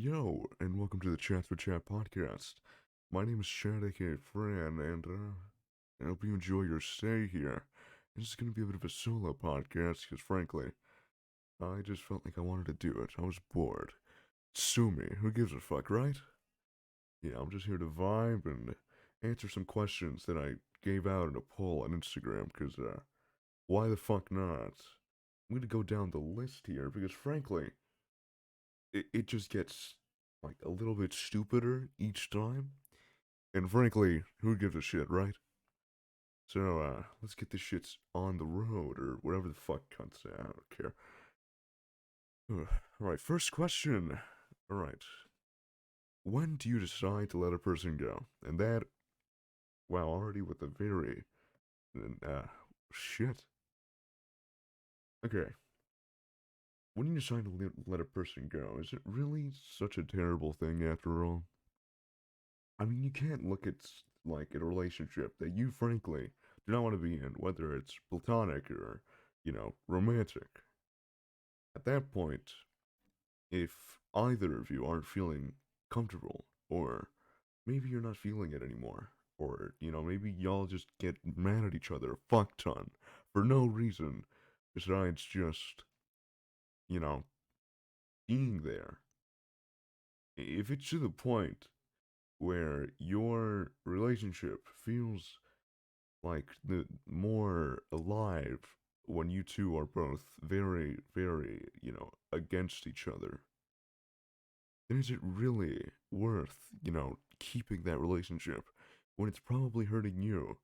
Yo, and welcome to the Chats with Chat podcast. My name is Chad, aka Fran, and I hope you enjoy your stay here. This is going to be a bit of a solo podcast because, frankly, I just felt like I wanted to do it. I was bored. Sue me. Who gives a fuck, right? Yeah, I'm just here to vibe and answer some questions that I gave out in a poll on Instagram because, why the fuck not? I'm going to go down the list here because, frankly, it just gets like a little bit stupider each time. And frankly, who gives a shit, right? So, let's get this shit on the road or whatever the fuck cuts say. I don't care. Alright, first question. Alright. When do you decide to let a person go? And that, wow, already with a very, shit. Okay. When you decide to let a person go, is it really such a terrible thing after all? I mean, you can't look at like a relationship that you frankly do not want to be in, whether it's platonic or, romantic. At that point, if either of you aren't feeling comfortable, or maybe you're not feeling it anymore, or, maybe y'all just get mad at each other a fuck ton for no reason besides just, you know, being there. If it's to the point where your relationship feels like the more alive when you two are both very, very, against each other, then is it really worth, keeping that relationship when it's probably hurting you?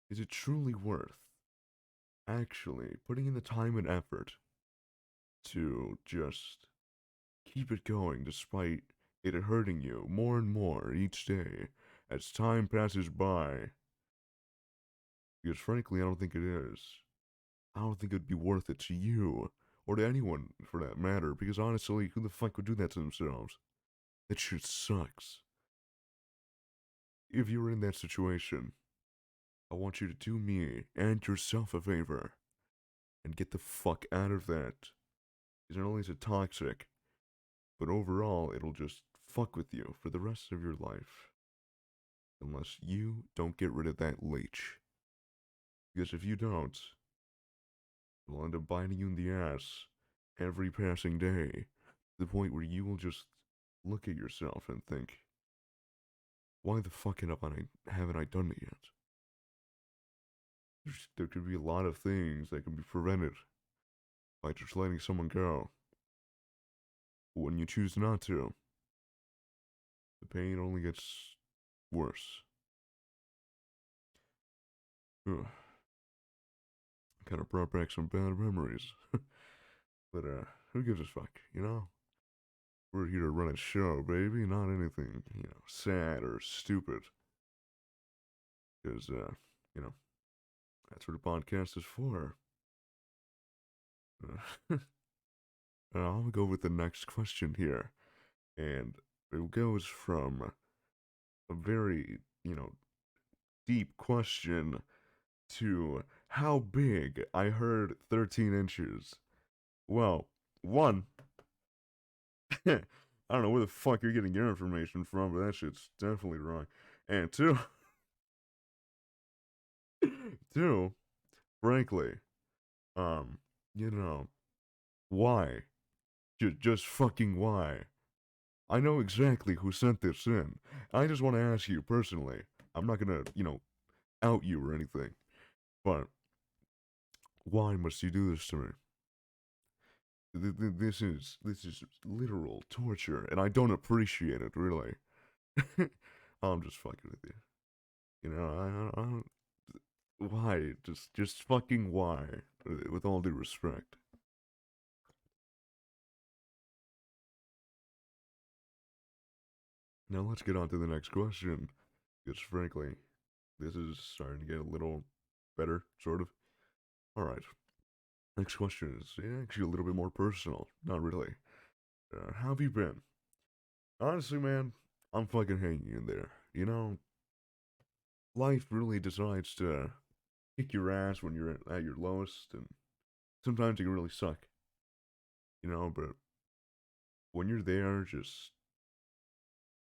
Is it truly worth actually putting in the time and effort to just keep it going despite it hurting you more and more each day as time passes by? Because frankly, I don't think it is. I don't think it'd be worth it to you, or to anyone for that matter, because honestly, who the fuck would do that to themselves? That shit sucks. If you're in that situation, I want you to do me and yourself a favor and get the fuck out of that. Because not only is it toxic, but overall, it'll just fuck with you for the rest of your life. Unless you don't get rid of that leech. Because if you don't, it'll end up biting you in the ass every passing day, to the point where you will just look at yourself and think, why the fuck haven't I done it yet? There could be a lot of things that can be prevented by just letting someone go. But when you choose not to, the pain only gets worse. Ugh, kind of brought back some bad memories. But, who gives a fuck, you know? We're here to run a show, baby, not anything, sad or stupid. Because, that's what a podcast is for. Uh, I'll go with the next question here. And it goes from a very, deep question to how big? I heard 13 inches. Well, one, I don't know where the fuck you're getting your information from, but that shit's definitely wrong. And two, two, frankly, um, you know, why? Just fucking why? I know exactly who sent this in. I just want to ask you personally. I'm not gonna, out you or anything, but why must you do this to me? This is literal torture, and I don't appreciate it really. I'm just fucking with you. I don't. Why? Just fucking why? With all due respect. Now let's get on to the next question, because frankly, this is starting to get a little better, sort of. All right. Next question is actually a little bit more personal. Not really. How have you been? Honestly, man, I'm fucking hanging in there. Life really decides to kick your ass when you're at your lowest, and sometimes it can really suck. But when you're there, just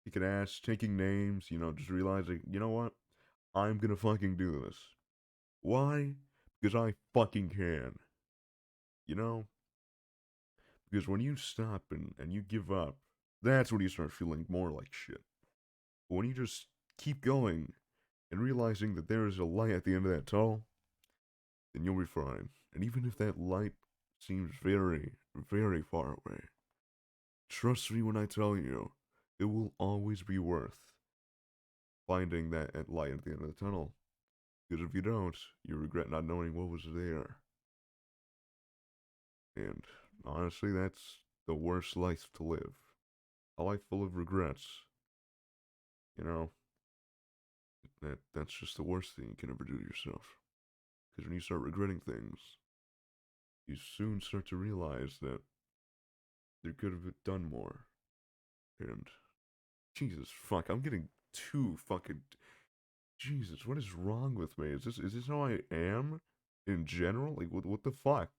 kicking ass, taking names, just realizing, you know what? I'm gonna fucking do this. Why? Because I fucking can. You know? Because when you stop and you give up, that's when you start feeling more like shit. But when you just keep going and realizing that there is a light at the end of that tunnel, then you'll be fine. And even if that light seems very, very far away, trust me when I tell you, it will always be worth finding that light at the end of the tunnel. Because if you don't, you regret not knowing what was there. And honestly, that's the worst life to live. A life full of regrets. You know, that's just the worst thing you can ever do to yourself. Because when you start regretting things, you soon start to realize that you could have done more. And Jesus fuck, I'm getting too fucking Jesus, what is wrong with me? Is this how I am in general? Like what the fuck?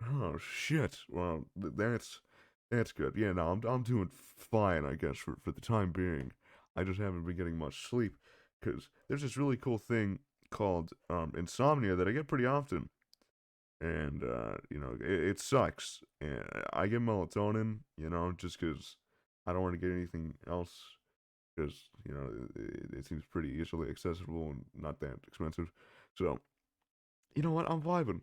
Oh shit. Well, that's good. Yeah, no, I'm doing fine, I guess, for the time being. I just haven't been getting much sleep because there's this really cool thing called insomnia that I get pretty often, and it sucks. And I get melatonin, just because I don't want to get anything else because it seems pretty easily accessible and not that expensive. So you know what? I'm vibing.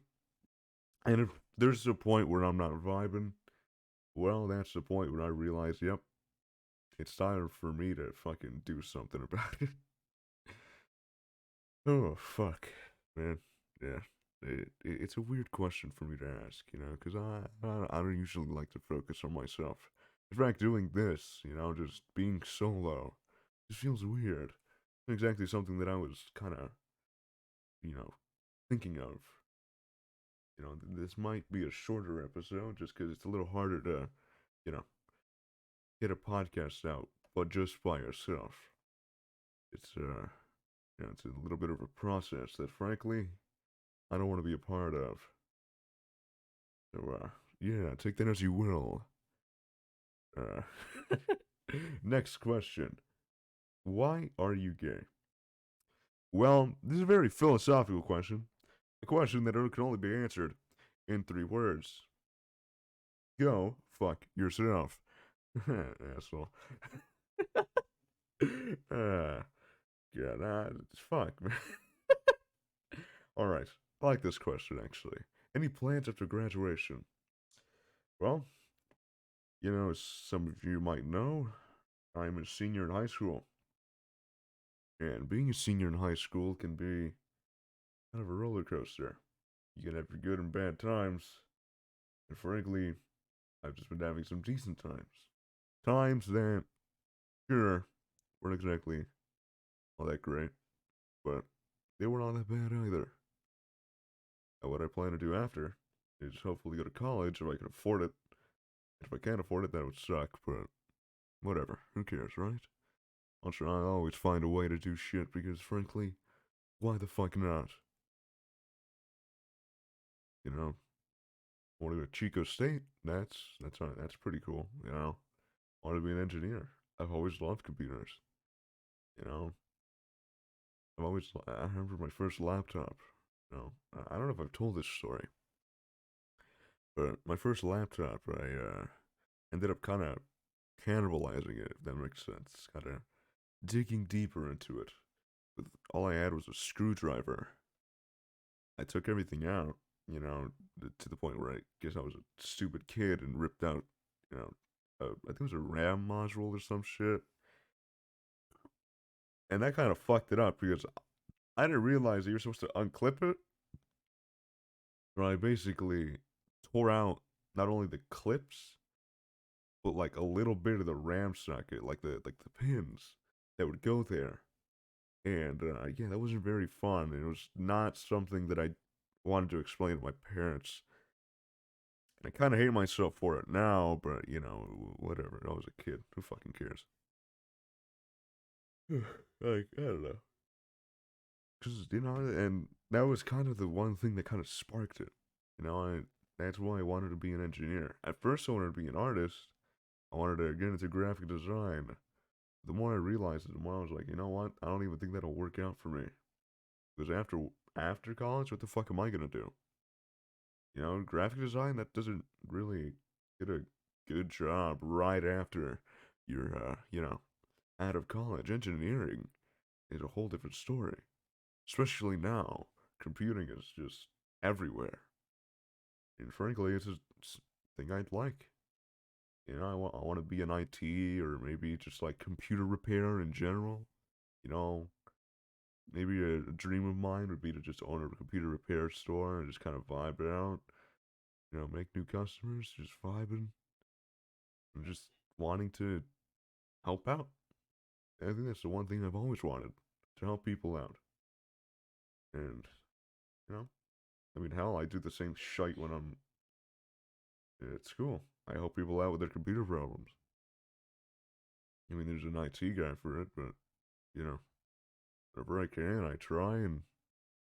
And if there's a point where I'm not vibing, well, that's the point where I realize, yep, it's time for me to fucking do something about it. Oh, fuck. Man, yeah. It's a weird question for me to ask, because I don't usually like to focus on myself. In fact, doing this, just being solo, just feels weird. Exactly something that I was kind of, you know, thinking of. This might be a shorter episode just because it's a little harder to, you know, get a podcast out, but just by yourself. It's it's a little bit of a process that, frankly, I don't want to be a part of. So, yeah, take that as you will. Uh, next question: why are you gay? Well, this is a very philosophical question. A question that can only be answered in 3 words: go fuck yourself, asshole. uh, Yeah, fuck, man. All right, I like this question actually. Any plans after graduation? Well, as some of you might know, I'm a senior in high school, and being a senior in high school can be kind of a roller coaster. You can have your good and bad times, and frankly, I've just been having some decent times. Times that, sure, weren't exactly all that great, but they weren't all that bad either. And what I plan to do after is hopefully go to college if I can afford it. If I can't afford it, that would suck, but whatever. Who cares, right? I'm sure I always find a way to do shit because, frankly, why the fuck not? You know, want to go to Chico State? That's pretty cool. Want to be an engineer? I've always loved computers. You know, I remember my first laptop. I don't know if I've told this story, but my first laptop, I ended up kind of cannibalizing it, if that makes sense. Kind of digging deeper into it. With all I had was a screwdriver. I took everything out, to the point where I guess I was a stupid kid and ripped out, I think it was a RAM module or some shit. And that kind of fucked it up because I didn't realize that you're supposed to unclip it. But I basically tore out not only the clips, but like a little bit of the RAM socket, like the pins that would go there. And yeah, that wasn't very fun. It was not something that I wanted to explain to my parents. And I kind of hate myself for it now, but whatever. I was a kid. Who fucking cares? Like, I don't know. Because, and that was kind of the one thing that kind of sparked it. You know, that's why I wanted to be an engineer. At first, I wanted to be an artist. I wanted to get into graphic design. The more I realized it, the more I was like, you know what? I don't even think that'll work out for me. Because after college, what the fuck am I gonna do? You know, graphic design that doesn't really get a good job right after you're out of college. Engineering is a whole different story. Especially now, computing is just everywhere. And frankly, it's a thing I'd like. You know, I want to be an IT or maybe just like computer repair in general. You know, maybe a dream of mine would be to just own a computer repair store and just kind of vibe it out. You know, make new customers, just vibing, and just wanting to help out. I think that's the one thing I've always wanted, to help people out. And, you know, I mean, hell, I do the same shite when I'm at school. I help people out with their computer problems. I mean, there's an IT guy for it, but, you know, whenever I can, I try and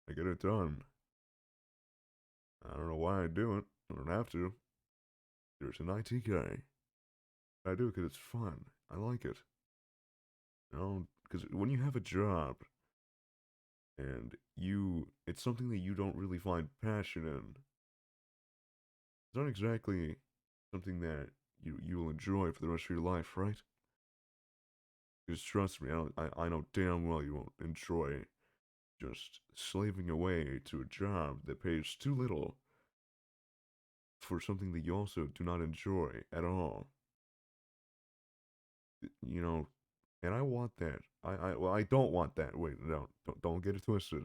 I get it done. I don't know why I do it. I don't have to. There's an IT guy. I do it because it's fun. I like it. You know, because when you have a job and it's something that you don't really find passion in, it's not exactly something that you will enjoy for the rest of your life, right? Because trust me, I know damn well you won't enjoy just slaving away to a job that pays too little for something that you also do not enjoy at all. You know, and I want that. Well, I don't want that. Wait, no, don't get it twisted.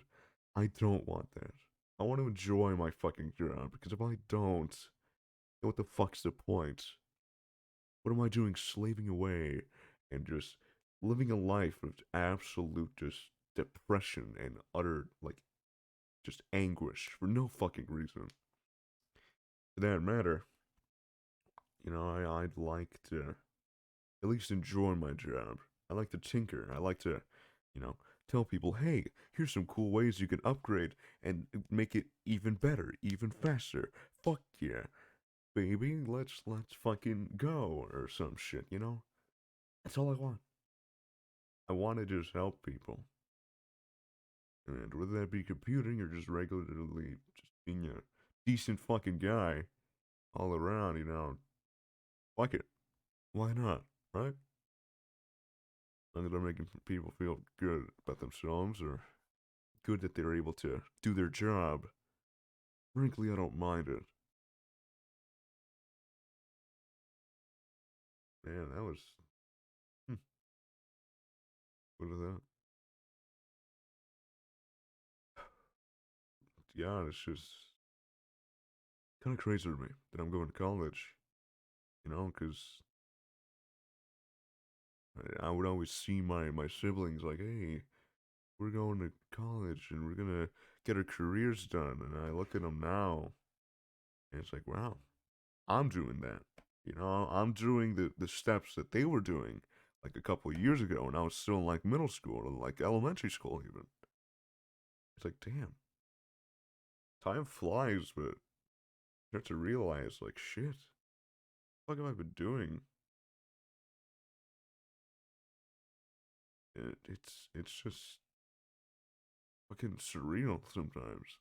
I don't want that. I want to enjoy my fucking job because if I don't, then what the fuck's the point? What am I doing slaving away and just living a life of absolute just depression and utter like just anguish for no fucking reason? For that matter, you know, I'd like to at least enjoy my job. I like to tinker. I like to, you know, tell people, hey, here's some cool ways you can upgrade and make it even better, even faster. Fuck yeah, baby, let's fucking go or some shit, you know? That's all I want. I want to just help people. And whether that be computing or just regularly just being a decent fucking guy all around, you know, fuck it. Why not? Right? As long as I'm making people feel good about themselves or good that they're able to do their job, frankly, I don't mind it. Man, that was. Hmm, what is that? Yeah, it's just kind of crazy to me that I'm going to college, you know, because I would always see my siblings like, hey, we're going to college and we're gonna get our careers done. And I look at them now, and it's like, wow, I'm doing that. You know, I'm doing the steps that they were doing like a couple of years ago, and I was still in like middle school or like elementary school even. It's like, damn, time flies, but you start to realize like, shit, what have I been doing? It's just fucking surreal sometimes.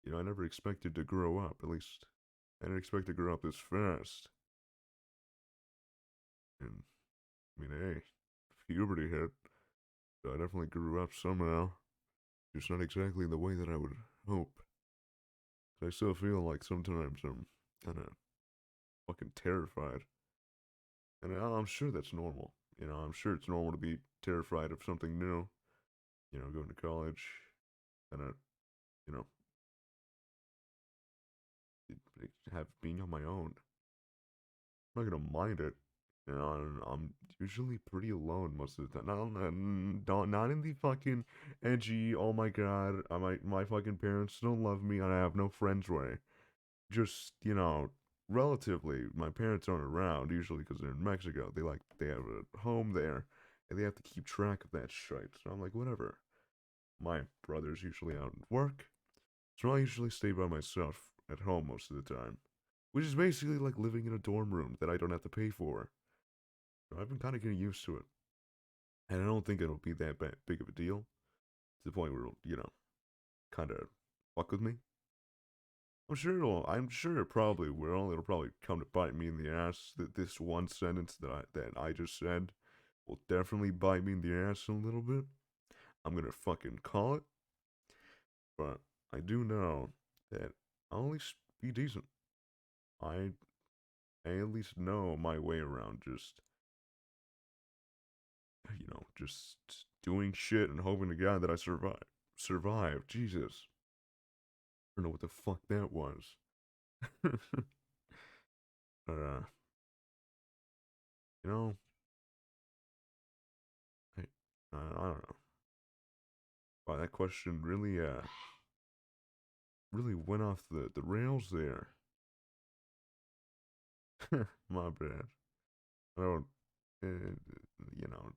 You know, I never expected to grow up. At least I didn't expect to grow up this fast. And I mean, hey, puberty hit, so I definitely grew up somehow. Just not exactly the way that I would hope. I still feel like sometimes I'm kind of fucking terrified. And I'm sure that's normal. You know, I'm sure it's normal to be terrified of something new. You know, going to college, and you know, have being on my own. I'm not gonna mind it. You know, I'm usually pretty alone most of the time. Not in the fucking edgy. Oh my god, my fucking parents don't love me and I have no friends way. Just relatively, my parents aren't around usually because they're in Mexico. They have a home there, and they have to keep track of that shit. So I'm like, whatever. My brother's usually out at work, so I usually stay by myself at home most of the time, which is basically like living in a dorm room that I don't have to pay for. So I've been kind of getting used to it, and I don't think it'll be that big of a deal to the point where it'll, kind of fuck with me. I'm sure it probably will. It'll probably come to bite me in the ass. That this one sentence that I just said will definitely bite me in the ass a little bit. I'm gonna fucking call it, but I do know that I'll at least be decent. I I at least know my way around just doing shit and hoping to God that I survive. Survive, Jesus. I don't know what the fuck that was. uh, you know, I don't know. Wow, that question really went off the rails there. My bad. I don't, uh, you know,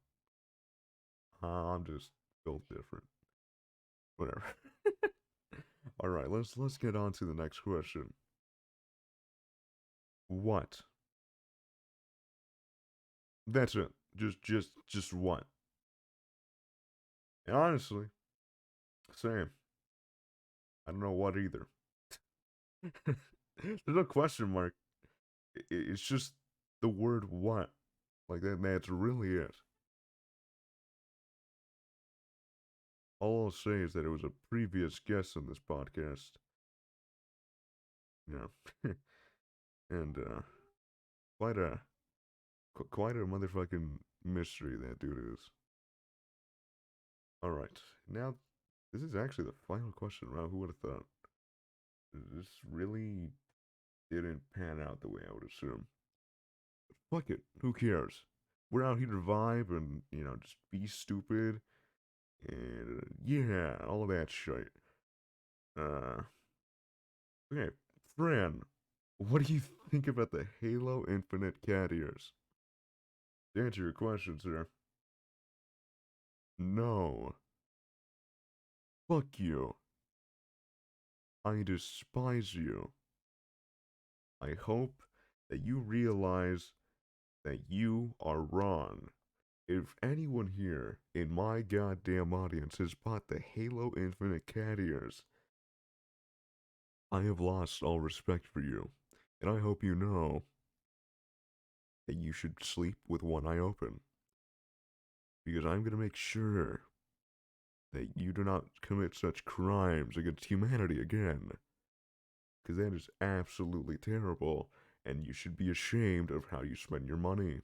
I'm just built different. Whatever. All right, let's get on to the next question. What? That's it. Just what? And honestly, same. I don't know what either. There's no question mark. It's just the word what. Like that. That's really it. All I'll say is that it was a previous guest on this podcast. Yeah, and quite a quite a motherfucking mystery that dude is. All right, now this is actually the final question. Wow, who would have thought? This really didn't pan out the way I would assume. Fuck it, who cares? We're out here to vibe and just be stupid and yeah, all of that shit. Uh, okay, Fran, what do you think about the Halo Infinite cat ears? To answer your question, sir, no. Fuck you. I despise you. I hope that you realize that you are wrong. If anyone here in my goddamn audience has bought the Halo Infinite cat ears, I have lost all respect for you. And I hope you know that you should sleep with one eye open. Because I'm going to make sure that you do not commit such crimes against humanity again. Because that is absolutely terrible, and you should be ashamed of how you spend your money.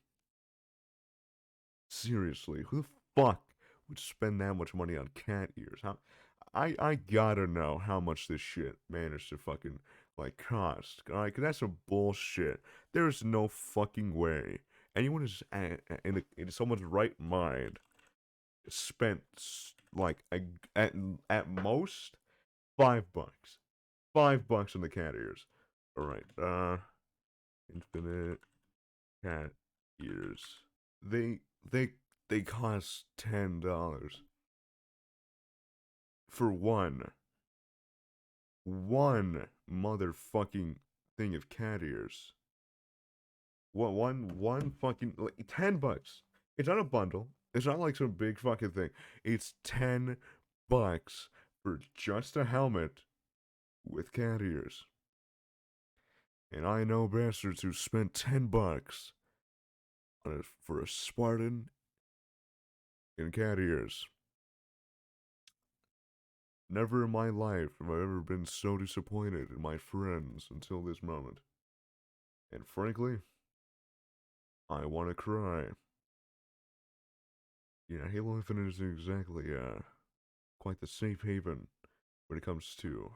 Seriously, who the fuck would spend that much money on cat ears? I gotta know how much this shit managed to fucking like cost. Alright, cause that's some bullshit. There's no fucking way anyone is in someone's right mind spent like at at most $5. $5 on the cat ears. Alright, infinite cat ears. They they they cost $10 for one motherfucking thing of cat ears. One fucking like $10. It's not a bundle. It's not like some big fucking thing. It's $10 for just a helmet with cat ears. And I know bastards who spent $10 for a Spartan and cat ears. Never in my life have I ever been so disappointed in my friends until this moment. And frankly, I want to cry. Yeah, Halo Infinite is exactly quite the safe haven when it comes to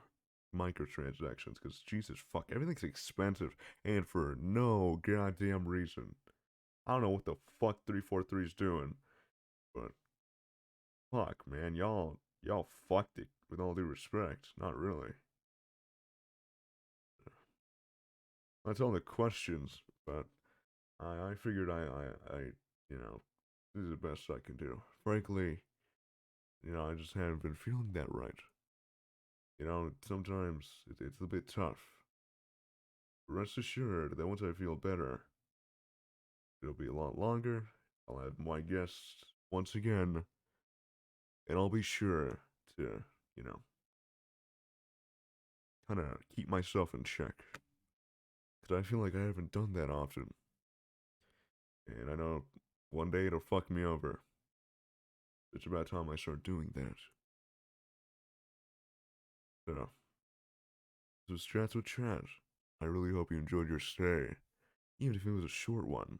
microtransactions. Because Jesus fuck, everything's expensive and for no goddamn reason. I don't know what the fuck 343 is doing, but fuck, man, y'all fucked it. With all due respect, not really. That's all the questions, but I figured I this is the best I can do. Frankly, I just haven't been feeling that right. Sometimes it's a bit tough rest assured that once I feel better, it'll be a lot longer. I'll have my guests once again, and I'll be sure to, you know, kind of keep myself in check. Because I feel like I haven't done that often. And I know one day it'll fuck me over. It's about time I start doing that. So, this was Chats with Chat. I really hope you enjoyed your stay, even if it was a short one.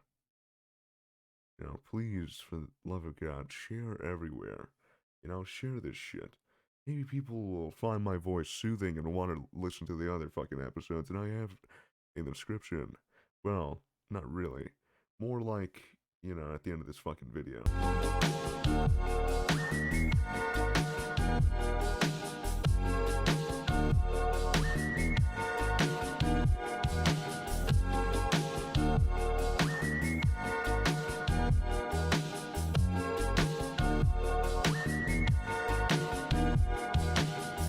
Please, for the love of God, share everywhere. Share this shit. Maybe people will find my voice soothing and want to listen to the other fucking episodes, and I have in the description. Well, not really. More like, at the end of this fucking video.